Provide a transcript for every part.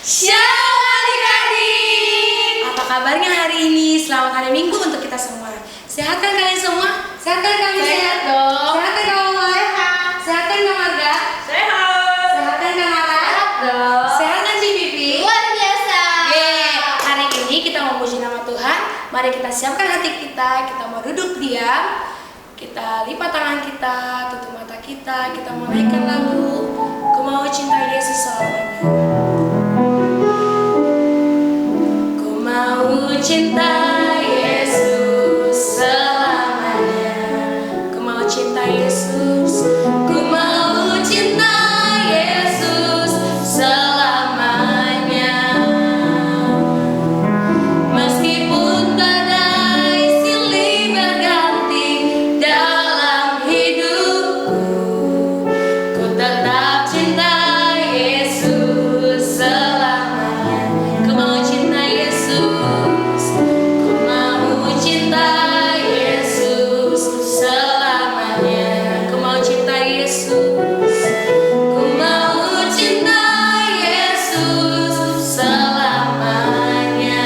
Shalom adik-adik. Apa kabarnya hari ini? Selamat hari Minggu untuk kita semua. Sehat kan kalian semua? Sehat kan kami? Sehat dong. Sehat kan Kak Omar? Sehat kan Kak Marga? Sehat. Sehat kan Kak Nara? Sehat dong. Sehat kan Ci Pipi? Luar biasa. Hari ini kita mau puji nama Tuhan. Mari kita siapkan hati kita. Kita mau duduk diam. Kita lipat tangan kita, tutup mata kita. Kita mau naikkan lagu Ku Mau Cintai Yesus Selamanya. Ku mau cinta Yesus selamanya. Ku mau cinta Yesus. Ku mau cinta Yesus selamanya. Meskipun badai silih berganti dalam hidupku, ku tetap cinta Yesus selamanya. Ku mau cinta Yesus. Ku mau cinta Yesus selamanya. Ku mau cinta Yesus. Ku mau cinta Yesus selamanya.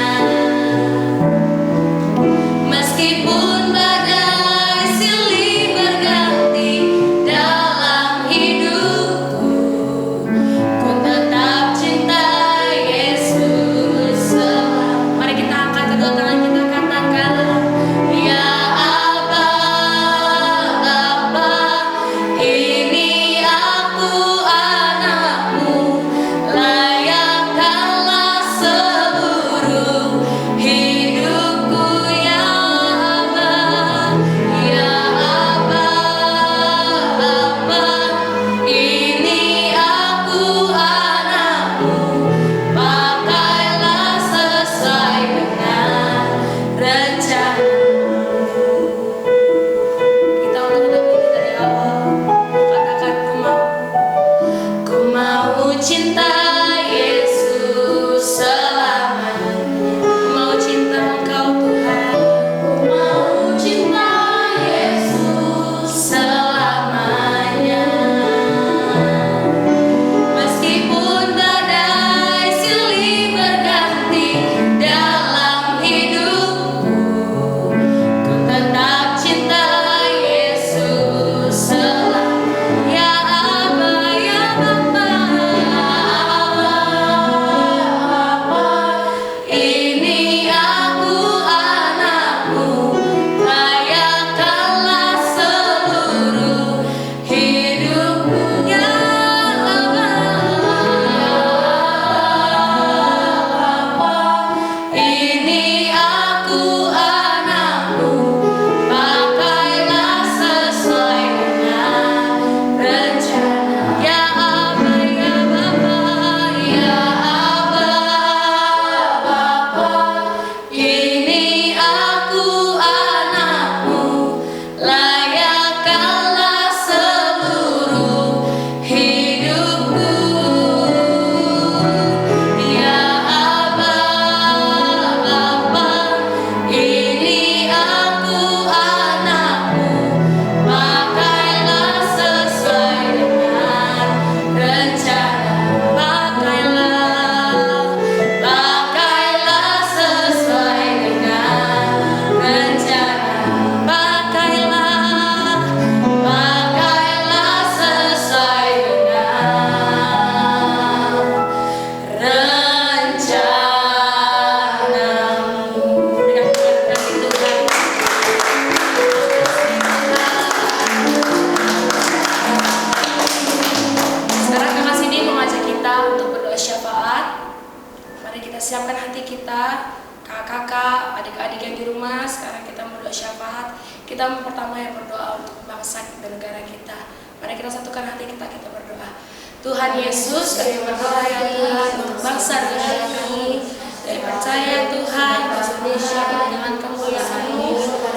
Meskipun badai silih berganti dalam hidupku, ku tetap cinta Yesus selamanya. Mari kita angkat kedua tangan kita, katakan, Ya Aba, ini aku anakmu, layakkanlah seluruh hidupku, Ya Aba. Ya Aba, ini aku anakmu, pakailah sesuai dengan rencana. Kita ulang lagi dari awal. Katakan, ku mau cinta Yesus selamanya. Ku mau cinta Engkau Tuhan. Ku mau cinta Yesus selamanya. Meskipun badai silih berganti dalam hidupku, ku tetap cinta Yesus selamanya. Ya Aba, ya Bapa, ini aku anakmu, layakkanlah seluruh hidupku, Ya Aba. Ini aku anakmu, pakailah sesuai dengan rencana. Ya Aba, ya Bapa, ya Aba, ini aku anakmu, layakkanlah seluruh hidupku. Ya Aba, ini aku anakmu, pakailah sesuai dengan rencana. Pakailah sesuai dengan rencana. Pakailah sesuai dengan rencanamu. Berikan kasih Tuhan. Sekarang kakak sini mengajak kita untuk berdoa syafaat. Mari kita siapkan hati kita, kakak-kakak, adik-adik yang di rumah. Sekarang kita berdoa syafaat. Kita pertama yang berdoa untuk bangsa dan negara kita. Mari kita satukan hati kita berdoa. Tuhan Yesus, kami berdoa ya Tuhan untuk bangsa dan negara kami. Kami percaya Tuhan bangsa Indonesia dengan kemuliaan-Mu.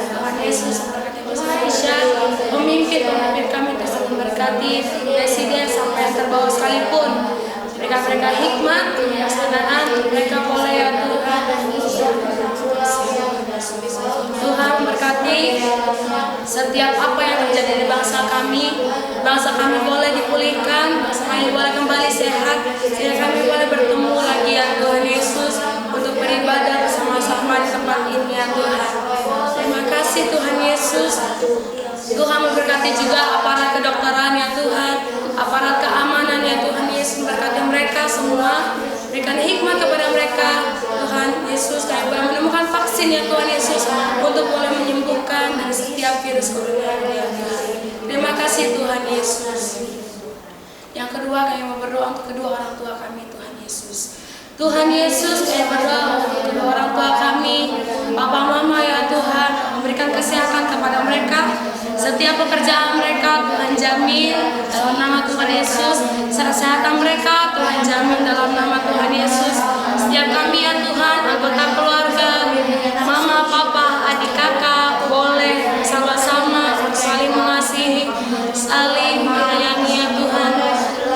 Tuhan Yesus memberkati bangsa Indonesia, pemimpin kami terus memberkati presiden sampai yang terbawa sekalipun. Berikan mereka hikmat, kebijaksanaan, mereka boleh ya Tuhan. Tuhan memberkati memberkati setiap apa yang terjadi di bangsa kami. Bangsa kami boleh dipulihkan, bangsa kami boleh kembali sehat, sehingga kami boleh bertemu lagi ya Tuhan Yesus untuk beribadah bersama-sama di tempat ini ya Tuhan. Terima kasih Tuhan Yesus. Tuhan memberkati juga aparat kedokteran ya Tuhan, aparat keamanan ya Tuhan Yesus, memberkati mereka semua, berikan hikmat kepada mereka Tuhan Yesus, kami boleh menemukan vaksin ya Tuhan Yesus untuk boleh menyembuhkan dari setiap virus corona ya Tuhan. Terima kasih Tuhan Yesus. Yang kedua, kami mau berdoa untuk kedua orang tua kami Tuhan Yesus. Tuhan Yesus, kami berdoa untuk kedua orang tua kami, Papa Mama ya Tuhan, memberikan kesehatan kepada mereka. Setiap pekerjaan mereka Tuhan jamin dalam nama Tuhan Yesus. Kesehatan mereka Tuhan jamin dalam nama Tuhan Yesus. Setiap kami ya Tuhan, anggota keluarga, Mama, Papa, adik, kakak, boleh bersama-sama saling mengasihi, saling menyayangi ya Tuhan,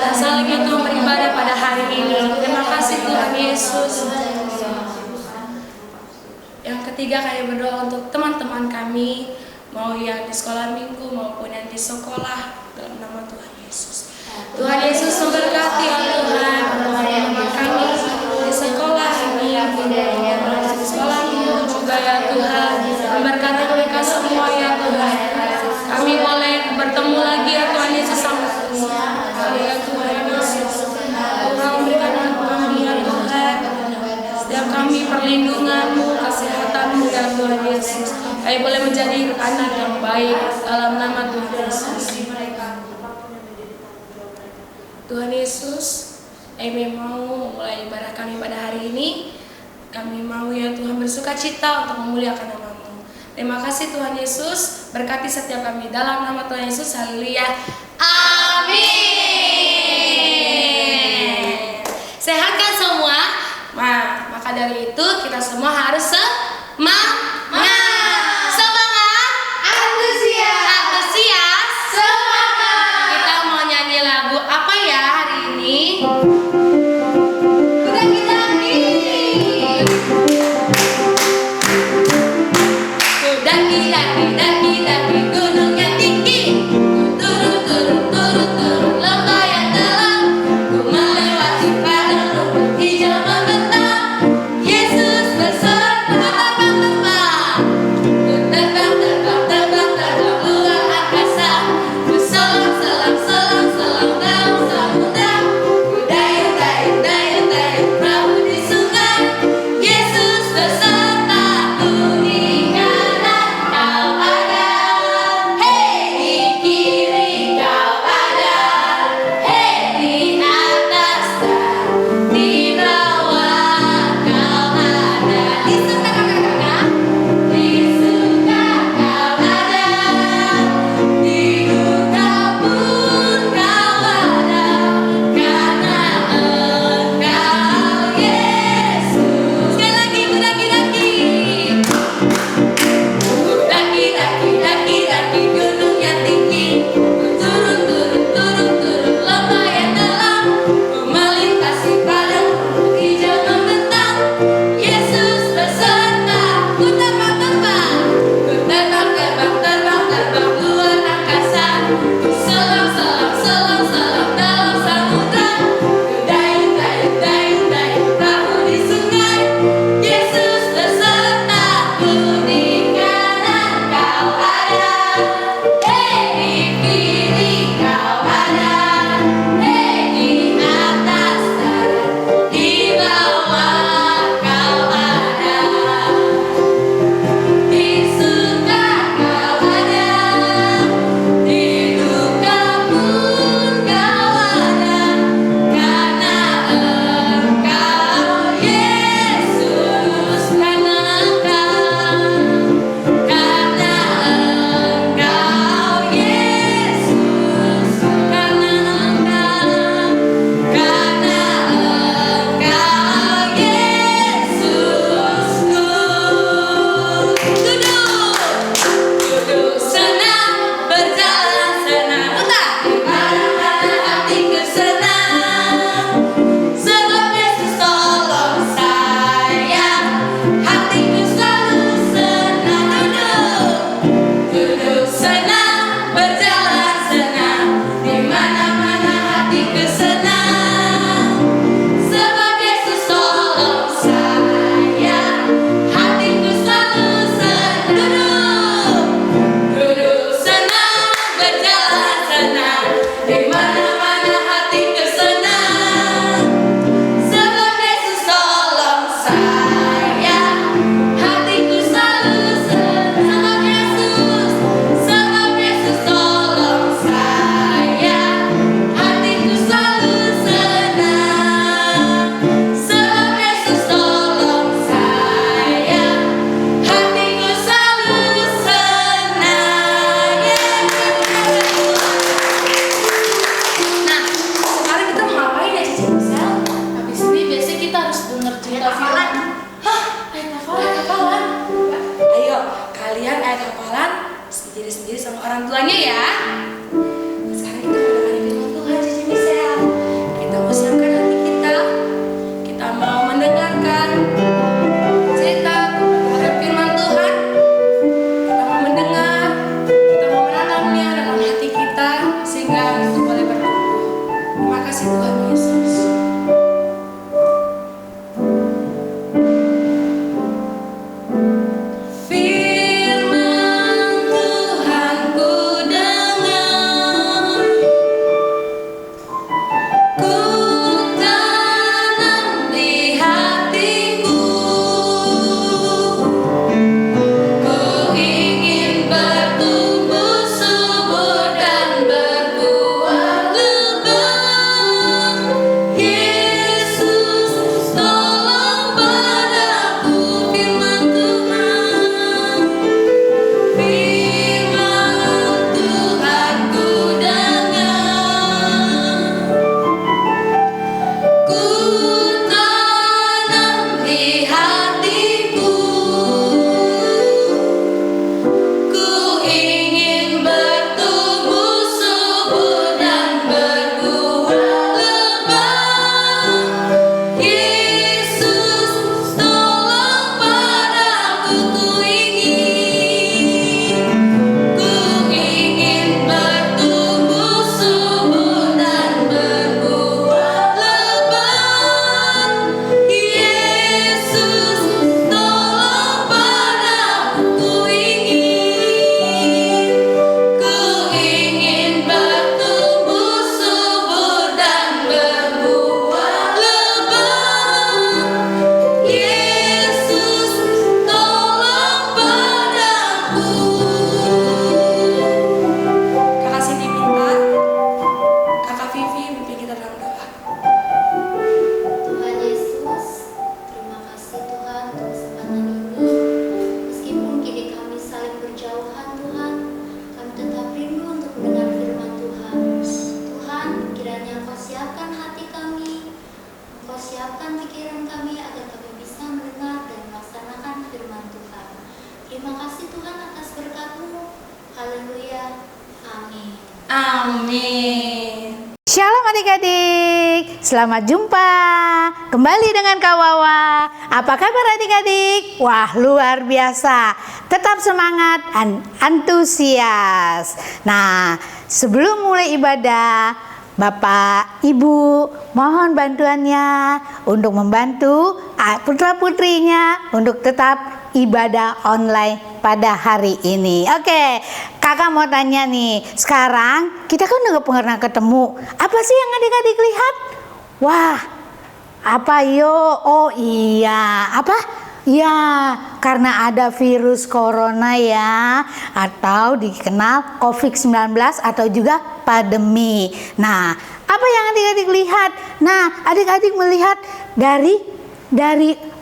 dan saling ya Tuhan beribadah pada hari ini. Terima kasih Tuhan Yesus. Yang ketiga, kami berdoa untuk teman-teman kami, mau yang di sekolah minggu maupun yang di sekolah, dalam nama Tuhan Yesus. Tuhan Yesus memberkati ya Tuhan teman-teman kami di sekolah ini, di sekolah minggu juga ya Tuhan, memberkati mereka semua ya Tuhan. Kami boleh bertemu lagi ya Tuhan Yesus sama ya Tuhan Yesus. Tuhan memberikan kami ya Tuhan, setiap kami perlindungan-Mu, kesehatan-Mu ya Tuhan Yesus. Kami boleh menjadi anak yang baik dalam nama Tuhan Yesus. Tuhan Yesus, kami mau memulai ibadah kami pada hari ini. Kami mau ya Tuhan bersuka cita untuk memuliakan nama-Mu. Terima kasih Tuhan Yesus, berkati setiap kami dalam nama Tuhan Yesus. Haleluya. Amin. Sehat kan semua? Maka dari itu kita semua harus semangat. Yesus beserta kalian ayat hafalan sendiri-sendiri sama orang tuanya ya. Sekarang kita mendengarkan firman Tuhan, Cici Michelle. Kita mau siapkan hati kita. Kita mau mendengarkan cerita kebenaran firman Tuhan. Kita mau mendengar, kita mau menanamnya dalam hati kita sehingga itu boleh bertumbuh. Terima kasih Tuhan Yesus. Amin. Shalom adik-adik, selamat jumpa kembali dengan Kak Wawa. Apa kabar adik-adik? Wah, luar biasa. Tetap semangat dan antusias. Nah, sebelum mulai ibadah, Bapak, Ibu, mohon bantuannya untuk membantu putra-putrinya untuk tetap ibadah online pada hari ini. Oke, kakak mau tanya nih, sekarang kita kan udah pernah ketemu. Apa sih yang adik-adik lihat? Wah, apa yo? Oh iya, apa? Ya, karena ada virus corona ya, atau dikenal COVID-19 atau juga pandemi. Nah, apa yang adik-adik lihat? Nah, adik-adik melihat dari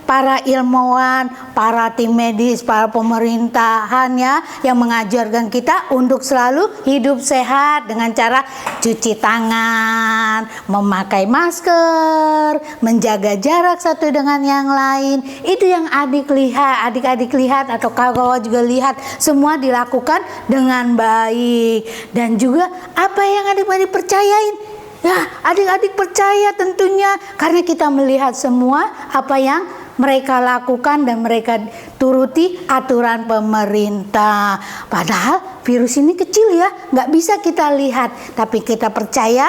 para ilmuwan, para tim medis, para pemerintahannya yang mengajarkan kita untuk selalu hidup sehat dengan cara cuci tangan, memakai masker, menjaga jarak satu dengan yang lain. Itu yang adik-adik lihat atau kakak juga lihat, semua dilakukan dengan baik. Dan juga apa yang adik-adik percayain? Ya, adik-adik percaya tentunya karena kita melihat semua apa yang mereka lakukan dan mereka turuti aturan pemerintah. Padahal virus ini kecil ya, nggak bisa kita lihat. Tapi kita percaya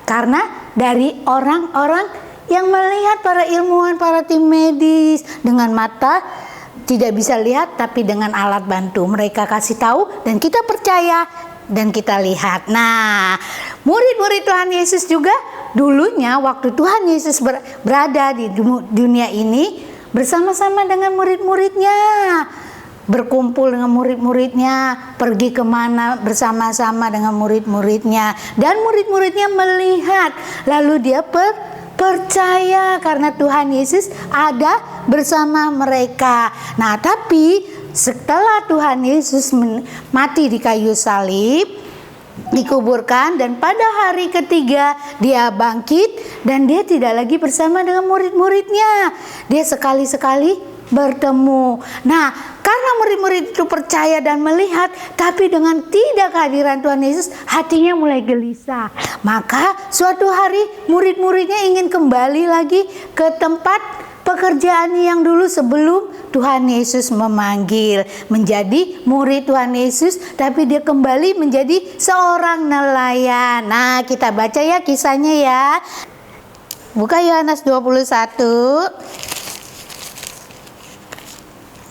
karena dari orang-orang yang melihat, para ilmuwan, para tim medis dengan mata tidak bisa lihat, tapi dengan alat bantu mereka kasih tahu dan kita percaya dan kita lihat. Nah, murid-murid Tuhan Yesus juga dulunya waktu Tuhan Yesus berada di dunia ini bersama-sama dengan murid-muridnya, berkumpul dengan murid-muridnya, pergi kemana bersama-sama dengan murid-muridnya, dan murid-muridnya melihat, lalu dia percaya karena Tuhan Yesus ada bersama mereka. Nah, tapi setelah Tuhan Yesus mati di kayu salib, dikuburkan, dan pada hari ketiga dia bangkit dan dia tidak lagi bersama dengan murid-muridnya. Dia sekali-sekali bertemu. Nah, karena murid-murid itu percaya dan melihat, tapi dengan tidak kehadiran Tuhan Yesus, hatinya mulai gelisah. Maka suatu hari murid-muridnya ingin kembali lagi ke tempat pekerjaan yang dulu sebelum Tuhan Yesus memanggil menjadi murid Tuhan Yesus, tapi dia kembali menjadi seorang nelayan. Nah, kita baca ya kisahnya ya. Buka Yohanes 21.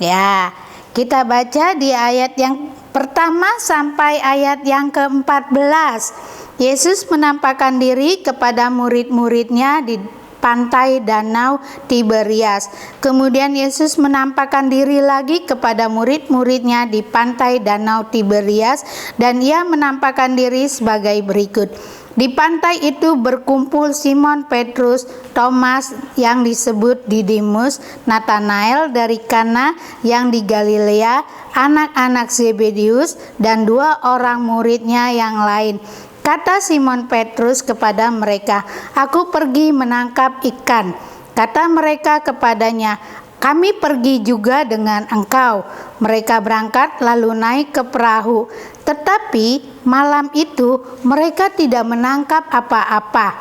Ya, kita baca di ayat yang pertama sampai ayat yang ke-14. Yesus menampakkan diri kepada murid-muridnya di pantai Danau Tiberias. Kemudian Yesus menampakkan diri lagi kepada murid-muridnya di pantai Danau Tiberias, dan ia menampakkan diri sebagai berikut. Di pantai itu berkumpul Simon Petrus, Thomas yang disebut Didimus, Natanael dari Kana yang di Galilea, anak-anak Zebedius, dan 2 orang muridnya yang lain. Kata Simon Petrus kepada mereka, "Aku pergi menangkap ikan." Kata mereka kepadanya, "Kami pergi juga dengan engkau." Mereka berangkat lalu naik ke perahu. Tetapi malam itu mereka tidak menangkap apa-apa.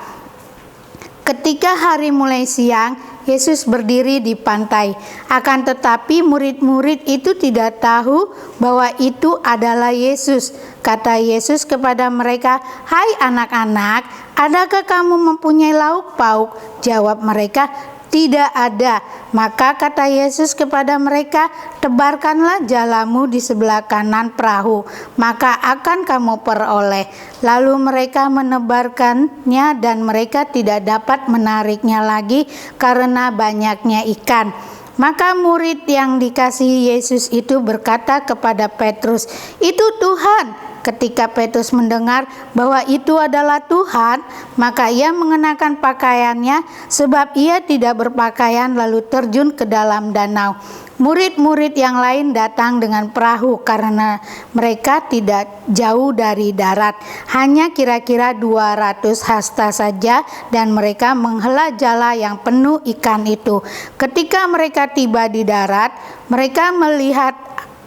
Ketika hari mulai siang, Yesus berdiri di pantai. Akan tetapi murid-murid itu tidak tahu bahwa itu adalah Yesus. Kata Yesus kepada mereka, "Hai anak-anak, adakah kamu mempunyai lauk pauk?" Jawab mereka, "Tidak ada." Maka kata Yesus kepada mereka, "Tebarkanlah jalamu di sebelah kanan perahu, maka akan kamu peroleh." Lalu mereka menebarkannya dan mereka tidak dapat menariknya lagi karena banyaknya ikan. Maka murid yang dikasihi Yesus itu berkata kepada Petrus, "Itu Tuhan." Ketika Petrus mendengar bahwa itu adalah Tuhan, maka ia mengenakan pakaiannya sebab ia tidak berpakaian, lalu terjun ke dalam danau. Murid-murid yang lain datang dengan perahu karena mereka tidak jauh dari darat, hanya kira-kira 200 hasta saja, dan mereka menghela jala yang penuh ikan itu. Ketika mereka tiba di darat, mereka melihat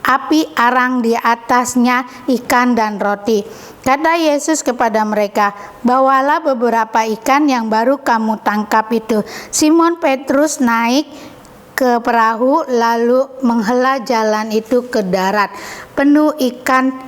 api arang di atasnya ikan dan roti. Kata Yesus kepada mereka, "Bawalah beberapa ikan yang baru kamu tangkap itu." Simon Petrus naik ke perahu lalu menghela jalan itu ke darat, penuh ikan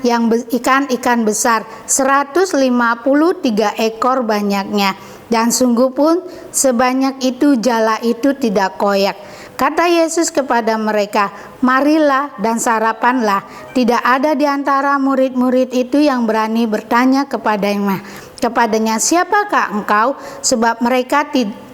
besar, 153 ekor banyaknya, dan sungguh pun sebanyak itu jala itu tidak koyak. Kata Yesus kepada mereka, "Marilah dan sarapanlah." Tidak ada di antara murid-murid itu yang berani bertanya kepadanya, "Siapakah engkau?" Sebab mereka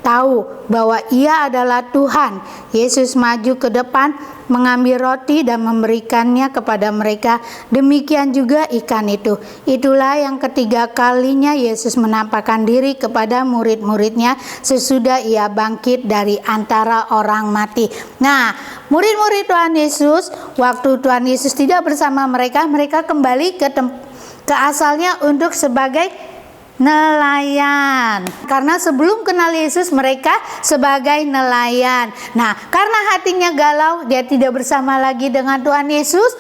tahu bahwa ia adalah Tuhan. Yesus maju ke depan, mengambil roti dan memberikannya kepada mereka. Demikian juga ikan itu. Itulah yang ketiga kalinya Yesus menampakkan diri kepada murid-muridnya sesudah ia bangkit dari antara orang mati. Nah, murid-murid Tuhan Yesus, waktu Tuhan Yesus tidak bersama mereka, mereka kembali ke asalnya untuk sebagai nelayan. Karena sebelum kenal Yesus mereka sebagai nelayan. Nah, karena hatinya galau, dia tidak bersama lagi dengan Tuhan Yesus,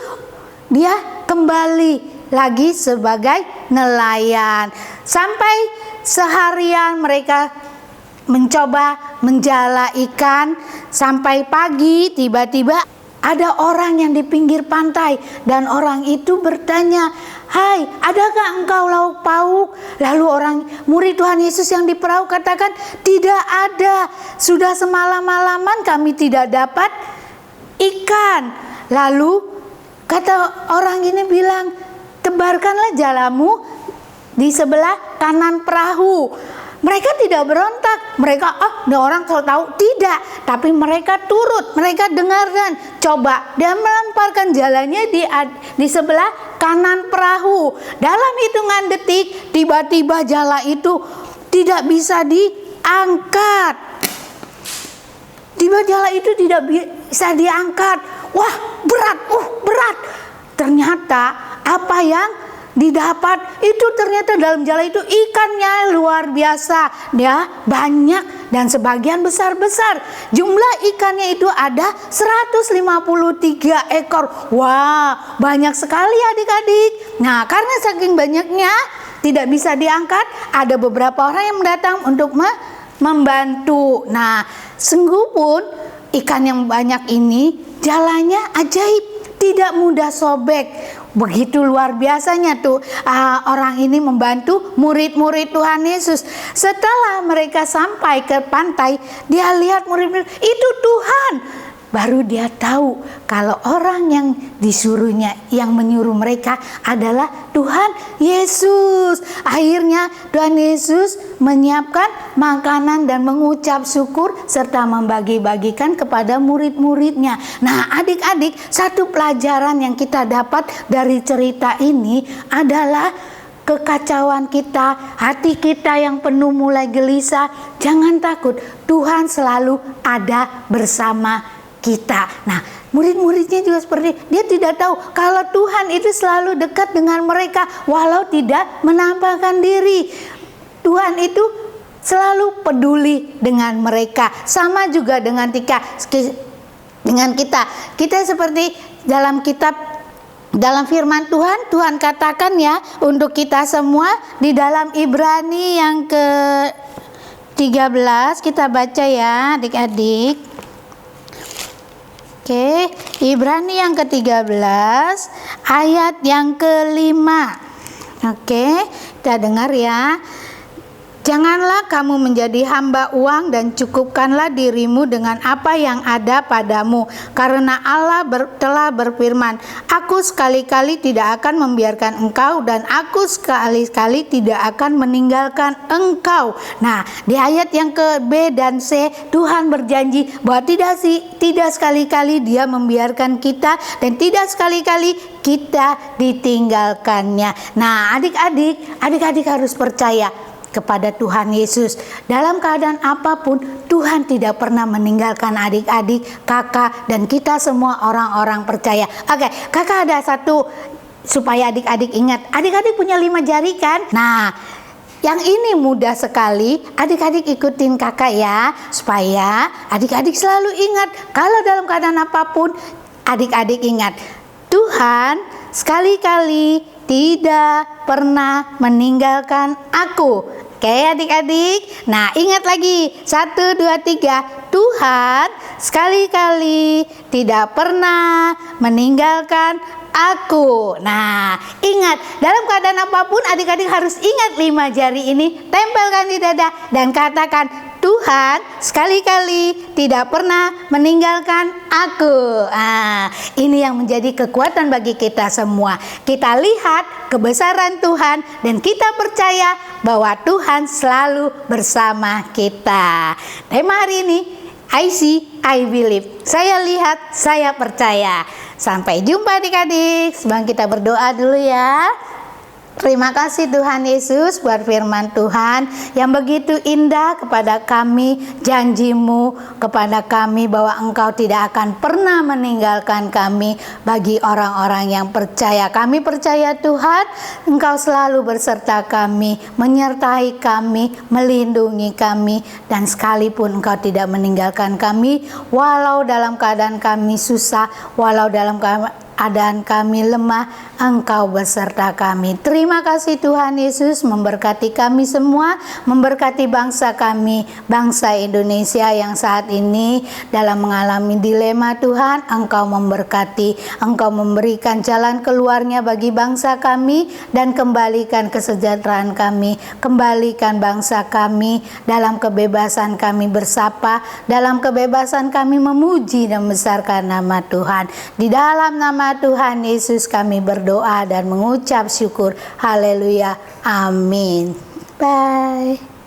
dia kembali lagi sebagai nelayan. Sampai seharian mereka mencoba menjala ikan, sampai pagi tiba-tiba ada orang yang di pinggir pantai, dan orang itu bertanya, "Hai, adakah engkau lauk pauk?" Lalu orang murid Tuhan Yesus yang di perahu katakan, "Tidak ada. Sudah semalam-malaman kami tidak dapat ikan." Lalu kata orang ini bilang, "Tebarkanlah jalamu di sebelah kanan perahu." Mereka tidak berontak, mereka orang kalau tahu tidak, tapi mereka turut, mereka dengarkan, coba dia melemparkan jalannya di sebelah kanan perahu. Dalam hitungan detik, tiba-tiba jala itu tidak bisa diangkat. Jala itu tidak bisa diangkat. Wah, berat. Ternyata apa yang didapat itu ternyata dalam jala itu ikannya luar biasa, dia banyak dan sebagian besar-besar. Jumlah ikannya itu ada 153 ekor. Wah, banyak sekali adik-adik. Nah, karena saking banyaknya tidak bisa diangkat, ada beberapa orang yang datang untuk membantu. Nah, sungguh pun ikan yang banyak ini jalannya ajaib, tidak mudah sobek. Begitu luar biasanya tuh orang ini membantu murid-murid Tuhan Yesus. Setelah mereka sampai ke pantai, dia lihat murid-murid itu Tuhan. Baru dia tahu kalau orang yang disuruhnya, yang menyuruh mereka adalah Tuhan Yesus. Akhirnya Tuhan Yesus menyiapkan makanan dan mengucap syukur serta membagi-bagikan kepada murid-muridnya. Nah, adik-adik, satu pelajaran yang kita dapat dari cerita ini adalah kekacauan kita, hati kita yang penuh mulai gelisah. Jangan takut, Tuhan selalu ada bersama kita. Nah, murid-muridnya juga seperti dia tidak tahu kalau Tuhan itu selalu dekat dengan mereka walau tidak menampakkan diri. Tuhan itu selalu peduli dengan mereka. Sama juga dengan kita. Kita seperti dalam kitab, dalam firman Tuhan, Tuhan katakan ya untuk kita semua di dalam Ibrani yang ke-13, kita baca ya adik-adik. Oke, Ibrani yang ke-13 ayat yang ke-5. Oke, kita dengar ya. Janganlah kamu menjadi hamba uang dan cukupkanlah dirimu dengan apa yang ada padamu. Karena Allah telah berfirman, aku sekali-kali tidak akan membiarkan engkau dan aku sekali-kali tidak akan meninggalkan engkau. Nah, di ayat yang ke B dan C, Tuhan berjanji bahwa tidak sekali-kali Dia membiarkan kita dan tidak sekali-kali kita ditinggalkannya. Nah, adik-adik harus percaya kepada Tuhan Yesus. Dalam keadaan apapun, Tuhan tidak pernah meninggalkan adik-adik, kakak, dan kita semua orang-orang percaya. Oke, kakak ada satu supaya adik-adik ingat. Adik-adik punya 5 jari kan? Nah, yang ini mudah sekali. Adik-adik ikutin kakak ya, supaya adik-adik selalu ingat. Kalau dalam keadaan apapun, adik-adik ingat, Tuhan sekali-kali tidak pernah meninggalkan aku. Oke adik-adik. Nah, ingat lagi. 1, 2, 3. Tuhan sekali-kali tidak pernah meninggalkan aku. Nah, ingat, dalam keadaan apapun adik-adik harus ingat 5 jari ini, tempelkan di dada dan katakan, Tuhan sekali-kali tidak pernah meninggalkan aku. Ini yang menjadi kekuatan bagi kita semua. Kita lihat kebesaran Tuhan dan kita percaya bahwa Tuhan selalu bersama kita. Tema hari ini, I see, I believe. Saya lihat, saya percaya. Sampai jumpa adik-adik. Sebelum kita berdoa dulu ya. Terima kasih Tuhan Yesus buat firman Tuhan yang begitu indah kepada kami, janji-Mu kepada kami bahwa Engkau tidak akan pernah meninggalkan kami bagi orang-orang yang percaya. Kami percaya Tuhan, Engkau selalu berserta kami, menyertai kami, melindungi kami, dan sekalipun Engkau tidak meninggalkan kami, walau dalam keadaan kami susah, walau dalam keadaan kami lemah, Engkau beserta kami. Terima kasih Tuhan Yesus, memberkati kami semua, memberkati bangsa kami, bangsa Indonesia yang saat ini dalam mengalami dilema. Tuhan, Engkau memberkati, Engkau memberikan jalan keluarnya bagi bangsa kami, dan kembalikan kesejahteraan kami, kembalikan bangsa kami dalam kebebasan kami bersapa, dalam kebebasan kami memuji dan membesarkan nama Tuhan. Di dalam nama Tuhan Yesus kami berdoa dan mengucap syukur. Haleluya. Amin. Bye.